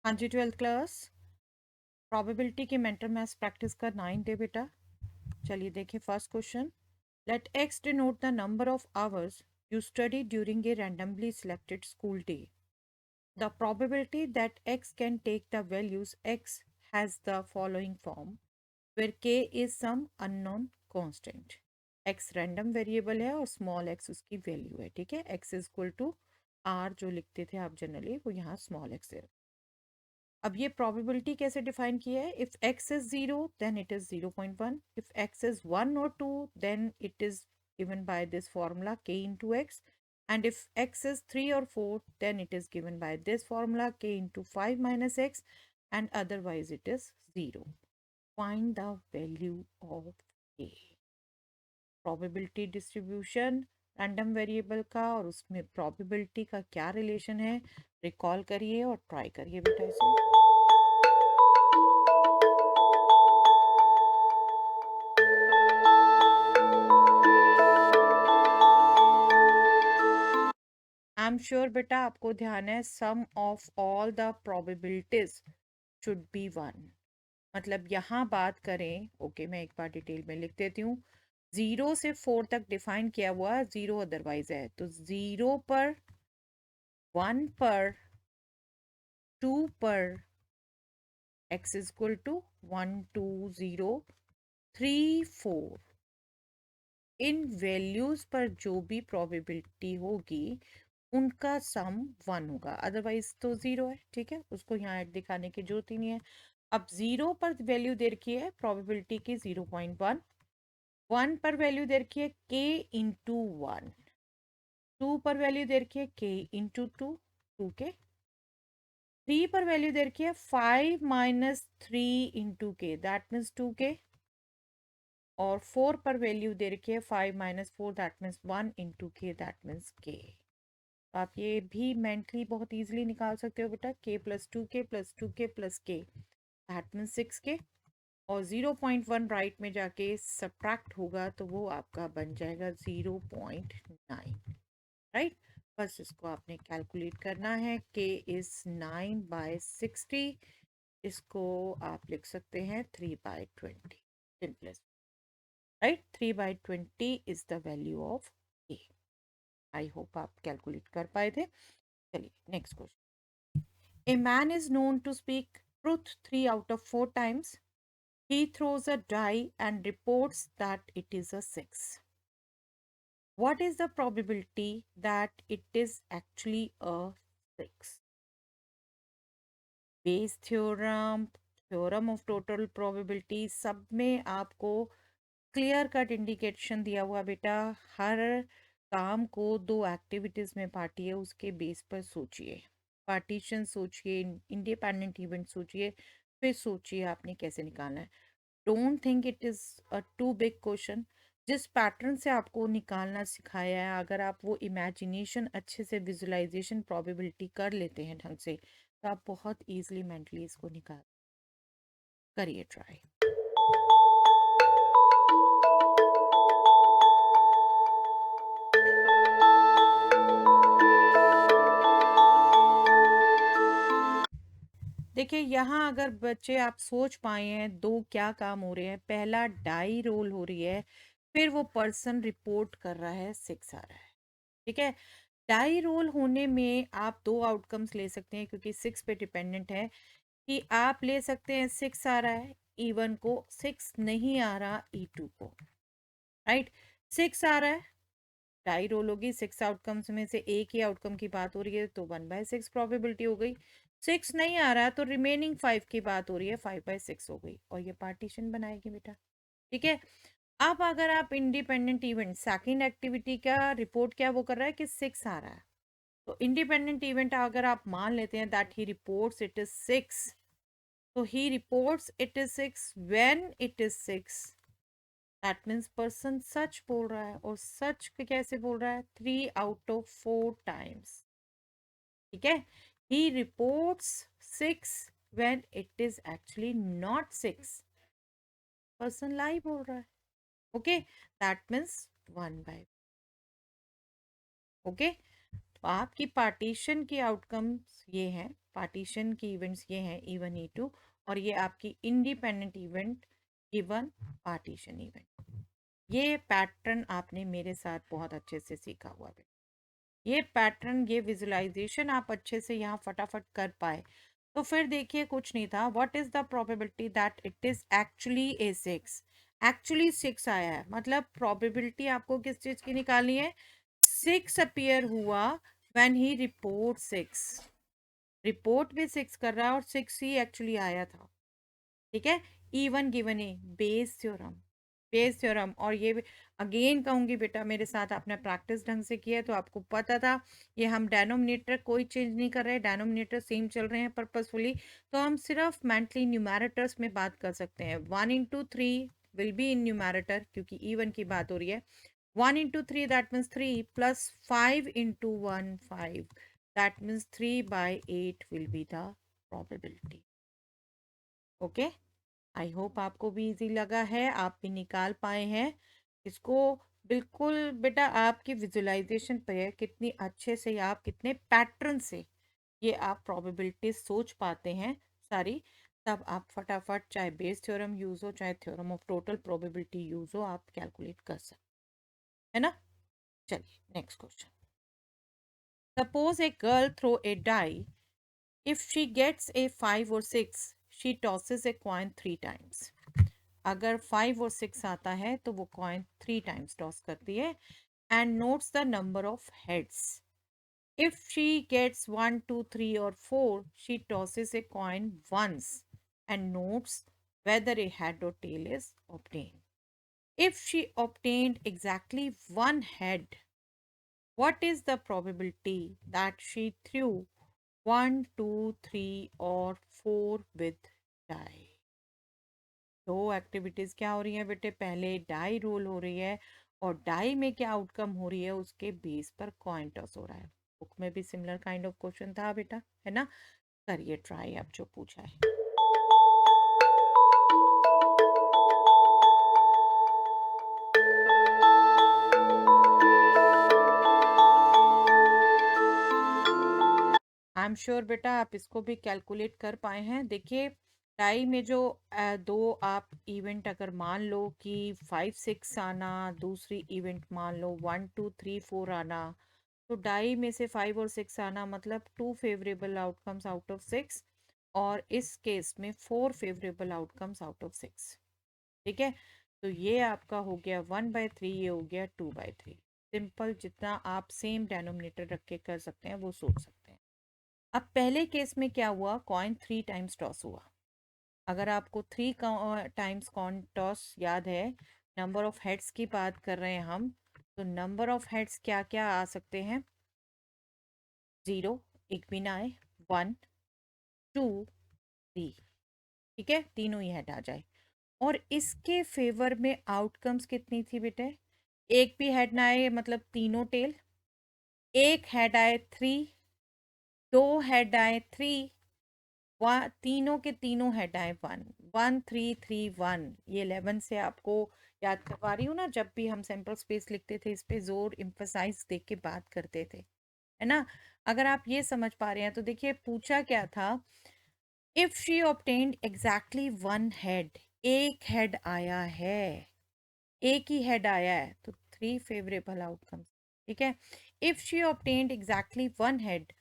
हाँ जी, 12th class probability के मेंटल मैथ्स प्रैक्टिस का 9 डे बेटा। चलिए देखिए first question. Let X denote the number of hours you study during a randomly selected school day. The probability that x can take the values x has the following form, where k is some unknown constant. x random variable है और small x उसकी value है, ठीक है। x is equal to r जो लिखते थे आप जनरली वो यहाँ small x है। अब ये प्रोबेबिलिटी कैसे डिफाइन किया है? If x is 0 then it is 0.1, if x is 1 और 2 then it is given by this formula k into x, and if x is 3 or 4 then it is given by this formula k into 5 minus x, and otherwise it is 0. Find the value of k. Probability distribution random variable का और उसमें probability का क्या relation है, recall करिए और try करिए बेटा इसे। आई एम श्योर बेटा आपको ध्यान है sum of all the probabilities should be one. मतलब यहाँ बात करें, ओके मैं एक बार डिटेल में लिख देती हूँ। 0 से 4 तक डिफाइन किया हुआ, 0 अदरवाइज है, तो 0 पर, 1 पर, 2 पर x इज इक्वल टू 1 2 0 3 4, इन वैल्यूज पर जो भी प्रोबेबिलिटी होगी उनका सम 1 होगा, अदरवाइज तो 0 है, ठीक है। उसको यहाँ ऐड दिखाने की जरूरत ही नहीं है। अब 0 पर वैल्यू दे रखी है प्रोबेबिलिटी की 0.1, 1 पर वैल्यू दे रखी है k इंटू 1, 2 पर वैल्यू दे रखी है k इंटू 2, 2k, 3 पर वैल्यू दे रखी है 5 माइनस 3 इंटू के, दैट मीन्स 2k, और 4 पर वैल्यू दे रखी है 5 माइनस 4, दैट मीन्स 1 इंटू के, दैट मीन्स k। तो आप ये भी मेंटली बहुत इजीली निकाल सकते हो बेटा, k plus 2k plus 2k plus k, that means 6k, और 0.1 राइट में जाके सब्ट्रैक्ट होगा तो वो आपका बन जाएगा 0.9, राइट। बस इसको आपने कैलकुलेट करना है, k इज 9/60, इसको आप लिख सकते हैं 3/20, simplest, right. 3/20 is the value of k। I hope आप कैलकुलेट कर पाए थे। चलिए next question. A man is known to speak truth 3 out of 4 times. He throws a die and reports that it is a 6. What is the probability that it is actually a 6? Bayes theorem, theorem of total probability, सब में आपको clear cut indication दिया हुआ बेटा। हर काम को 2 activities में बांटिए, उसके बेस पर सोचिए, पार्टीशन सोचिए, इंडिपेंडेंट इवेंट सोचिए, फिर सोचिए आपने कैसे निकालना है। Don't think it is a too big question. जिस पैटर्न से आपको निकालना सिखाया है, अगर आप वो इमेजिनेशन अच्छे से, विजुअलाइजेशन प्रोबेबिलिटी कर लेते हैं ढंग से, तो आप बहुत इजीली मेंटली इसको निकाल, करिए ट्राई। देखिए यहाँ अगर बच्चे आप सोच पाए हैं, दो क्या काम हो रहे हैं। पहला डाई रोल हो रही है, फिर वो पर्सन रिपोर्ट कर रहा है 6 आ रहा है, ठीक है। डाई रोल होने में आप 2 आउटकम्स ले सकते हैं, क्योंकि 6 पे डिपेंडेंट है, कि आप ले सकते हैं 6 आ रहा है E1 को, 6 नहीं आ रहा E2 को, राइट। 6 आ रहा है, डाई रोल होगी, 6 आउटकम्स में से एक ही आउटकम की बात हो रही है, तो 1/6 प्रोबेबिलिटी हो गई। 6 नहीं आ रहा तो रिमेनिंग 5 की बात हो रही है, 5/6 हो गई, और ये पार्टीशन बनाएगी बेटा, ठीक है। अब अगर आप इंडिपेंडेंट इवेंट सेकंड एक्टिविटी का रिपोर्ट क्या वो कर रहा है कि 6 आ रहा है, तो इंडिपेंडेंट इवेंट अगर आप मान लेते हैं that he reports it is 6, तो he reports it is 6 when it is 6, that means person सच बोल रहा है, और सच कैसे बोल रहा है? 3 out of 4 टाइम्स, ठीक है। He reports 6 when it is actually not 6, person lie बोल रहा है, ओके, दैट मीन्स 1/, ओके। तो आपकी पार्टीशन की आउटकम्स ये हैं, पार्टीशन की इवेंट्स ये हैं E1 E2, और ये आपकी independent event given partition event. ये पैटर्न आपने मेरे साथ बहुत अच्छे से सीखा हुआ है। ये पैटर्न, ये विजुअलाइजेशन आप अच्छे से यहाँ फटाफट कर पाए तो फिर देखिए कुछ नहीं था। What is the probability that it is actually A6? Actually 6 आया है, मतलब प्रोबेबिलिटी आपको किस चीज की निकालनी है? 6 अपीयर हुआ व्हेन ही रिपोर्ट 6, रिपोर्ट भी 6 कर रहा है और 6 ही एक्चुअली आया था। ठीक है, E1 गिवन ए, बेस थ्योरम, बेस थ्योरम। और ये अगेन कहूंगी बेटा, मेरे साथ आपने प्रैक्टिस ढंग से किया है तो आपको पता था ये हम डेनोमिनेटर कोई चेंज नहीं कर रहे, डेनोमिनेटर सेम चल रहे हैं पर्पसफुली। तो हम सिर्फ मेंटली न्यूमैरेटर्स में बात कर सकते हैं। 1 into 3 will be in numerator, क्योंकि E1 की बात हो रही है। 1 into 3 that means 3, plus 5 into 1 5, that means 3/8 will be the probability. Okay, I hope आपको भी इजी लगा है, आप भी निकाल पाए हैं इसको। बिल्कुल बेटा, आपकी विजुअलाइजेशन पे है कितनी अच्छे से, आप कितने पैटर्न से ये आप प्रोबेबिलिटी सोच पाते हैं सारी। तब आप फटाफट, चाहे बेस थ्योरम यूज हो चाहे theorem of total probability use हो, आप कैलकुलेट कर सकते है ना। चलिए next question. Suppose a girl throw a die, if she gets a 5 or 6 she tosses a coin 3 times। अगर 5 और 6 आता है तो वो कॉइन 3 times टॉस करती है and notes the number of heads. If she gets 1 2 3 और 4 she tosses a coin once and notes whether a head or tail is obtained. If she obtained exactly one head, what is the probability that she threw 1 2 3 or 4 with die? दो activities क्या हो रही है बेटे? पहले die roll हो रही है और डाई में क्या आउटकम हो रही है उसके बेस पर कॉइन टॉस हो रहा है। बुक में भी सिमिलर काइंड ऑफ क्वेश्चन था बेटा, है ना। करिए ट्राई अब जो पूछा है। आई एम श्योर बेटा आप इसको भी कैलकुलेट कर पाए हैं। देखिए टाई में जो दो आप इवेंट अगर मान लो कि 5 6 आना, दूसरी इवेंट मान लो 1 2 3 4 आना, तो डाई में से 5 और 6 आना मतलब 2 फेवरेबल आउटकम्स आउट ऑफ 6, और इस केस में 4 फेवरेबल आउटकम्स आउट ऑफ 6। ठीक है, तो ये आपका हो गया 1/3, ये हो गया 2/3। सिंपल, जितना आप सेम डेनोमिनेटर रख के कर सकते हैं वो सोच सकते हैं। अब पहले केस में क्या हुआ? कॉइन 3 times टॉस हुआ। अगर आपको 3 times कॉइन टॉस याद है, नंबर ऑफ हेड्स की बात कर रहे हैं हम, तो नंबर ऑफ हेड्स क्या क्या आ सकते हैं? 0, एक भी ना आए, 1 2 3, ठीक है, तीनों ही हेड आ जाए। और इसके फेवर में आउटकम्स कितनी थी बेटे? एक भी हेड ना आए मतलब तीनों टेल, एक हेड आए 3, दो हेड आए 3, तीनों के तीनों हेड आए 1 1 3 3 1। ये 11 से आपको याद करवा रही हूँ ना, जब भी हम सैंपल स्पेस लिखते थे इस पे जोर इम्फसाइज देख के बात करते थे, है ना। अगर आप ये समझ पा रहे हैं तो देखिए पूछा क्या था। If she obtained exactly one head, एक हेड आया है, एक ही हेड आया है तो 3 फेवरेबल आउटकम्स। ठीक है, if she obtained exactly one head,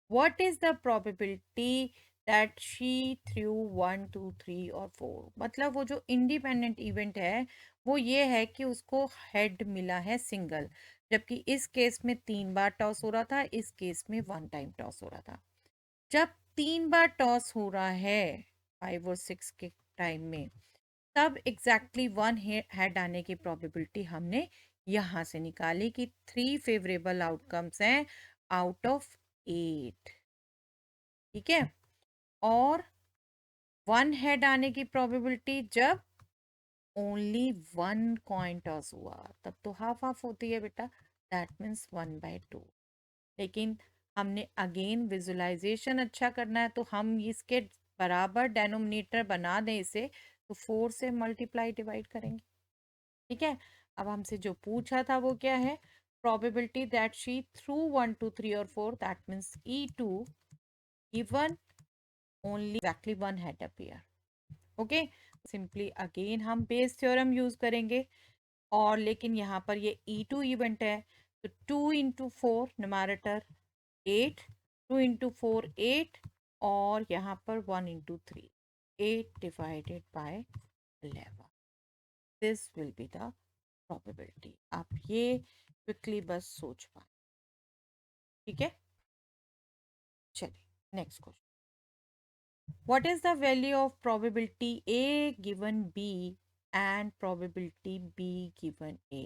what is the probability that she threw 1 2 3 और 4? मतलब वो जो इंडिपेंडेंट इवेंट है वो ये है कि उसको हेड मिला है सिंगल, जबकि इस केस में 3 बार टॉस हो रहा था, इस केस में 1 टाइम टॉस हो रहा था। जब 3 बार टॉस हो रहा है 5 और 6 के टाइम में, तब एग्जैक्टली वन हेड आने की प्रोबेबिलिटी हमने यहां से निकाली कि 3 फेवरेबल आउटकम्स हैं आउट ऑफ 8। ठीक है, और वन हेड आने की प्रोबेबिलिटी जब ओनली वन कॉइन टॉस हुआ, तब तो हाफ हाफ होती है बेटा, दैट मीन्स 1/2। लेकिन हमने अगेन विजुअलाइजेशन अच्छा करना है, तो हम इसके बराबर डेनोमिनेटर बना दें इसे, तो 4 से मल्टीप्लाई डिवाइड करेंगे। ठीक है, अब हमसे जो पूछा था वो क्या है? प्रोबेबिलिटी दैट शी थ्रू 1 2 3 और 4, that means E2 given only exactly one had appear. Okay, simply again हम बेस थ्योरम यूज करेंगे, और लेकिन यहाँ पर ये E2 इवेंट है, तो 2 × 4 न्यूमैरेटर 8, 2 × 4 8, और यहाँ पर 1 × 3 8 divided by 11, this will be the probability. आप ये क्विकली बस सोच पाए, ठीक है। चलिए next question, what is the value of probability A given B and probability B given A?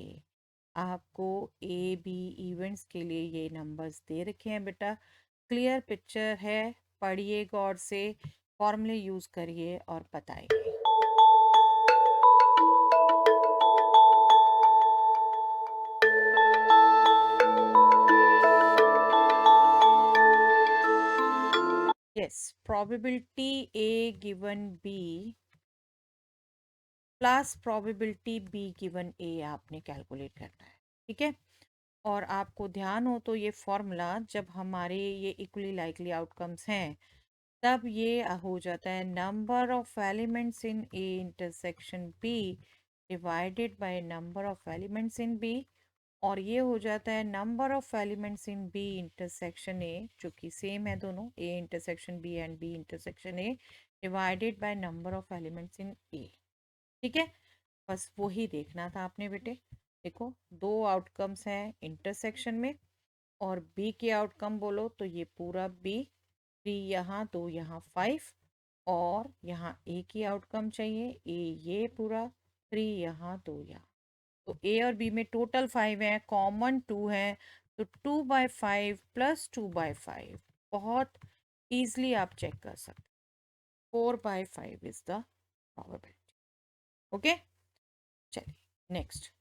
आपको A B इवेंट्स के लिए ये नंबर्स दे रखे हैं बेटा, क्लियर पिक्चर है, पढ़िए गौर से, फॉर्मूले यूज करिए और बताइए। Yes, probability A given B plus probability B given A आपने कैलकुलेट करना है, ठीक है। और आपको ध्यान हो तो ये फॉर्मूला जब हमारे ये इक्वली लाइकली आउटकम्स हैं, तब ये हो जाता है number of elements in A intersection B divided by number of elements in B, और ये हो जाता है number of elements in B intersection A, जो कि सेम है दोनों, A intersection B and B intersection A, divided by number of elements in A, ठीक है। बस वही देखना था आपने बेटे। देखो, दो आउटकम्स हैं इंटरसेक्शन में, और बी के आउटकम बोलो तो ये पूरा बी, 3 यहाँ 2 यहाँ 5, और यहाँ ए की आउटकम चाहिए, ए ये पूरा 3 यहाँ 2 यहाँ, तो ए और बी में टोटल 5 है, कॉमन 2 है, तो 2/5 प्लस 2/5, बहुत ईजिली आप चेक कर सकते, 4/5 इज द प्रोबेबिलिटी। ओके, चलिए next,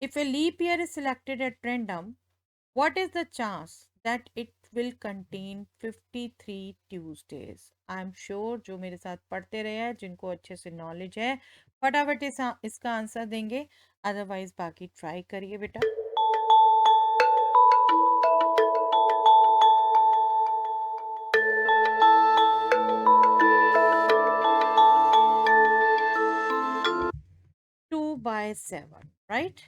if a leap year is selected at random, what is the chance that it will contain 53 Tuesdays? I am sure जो मेरे साथ पढ़ते रहे हैं, जिनको अच्छे से नॉलेज है, फटाफट इसका आंसर देंगे, अदरवाइज बाकी ट्राई करिए बेटा। टू बाय सेवन, राइट,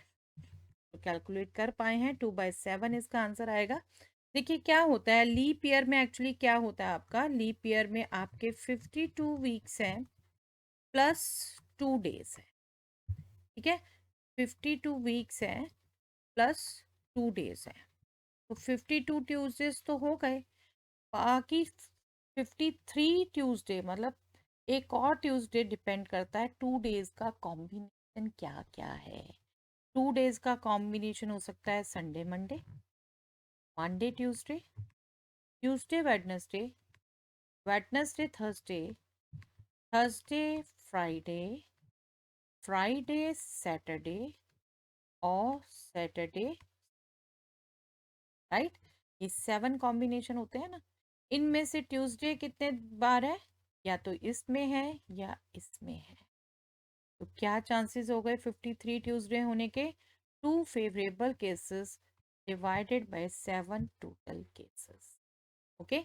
तो कैलकुलेट कर पाए हैं, 2/7 इसका आंसर आएगा। देखिए क्या होता है लीप ईयर में, एक्चुअली क्या होता है आपका लीप ईयर में, आपके 52 वीक्स हैं प्लस 2 डेज है, ठीक है, 52 वीक्स है प्लस 2 डेज है, तो 52 ट्यूजडेज तो हो गए, बाकी 53 ट्यूसडे मतलब एक और ट्यूसडे डिपेंड करता है 2 डेज का कॉम्बिनेशन क्या क्या है। 2 डेज का कॉम्बिनेशन हो सकता है Sunday Monday, Monday Tuesday, Tuesday Wednesday, Wednesday Thursday, Thursday Friday, Friday Saturday, और सैटरडे, राइट, ये 7 कॉम्बिनेशन होते हैं ना। इनमें से ट्यूसडे कितने बार है, या तो इसमें है या इसमें है, तो क्या चांसेस हो गए 53 ट्यूसडे होने के, 2 favourable cases divided by 7 total cases. Okay,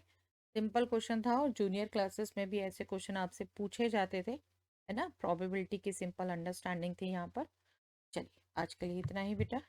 simple question था, और जूनियर क्लासेस में भी ऐसे क्वेश्चन आपसे पूछे जाते थे, है ना, प्रोबेबिलिटी की सिंपल अंडरस्टैंडिंग थी यहाँ पर। चलिए आज के लिए इतना ही बेटा।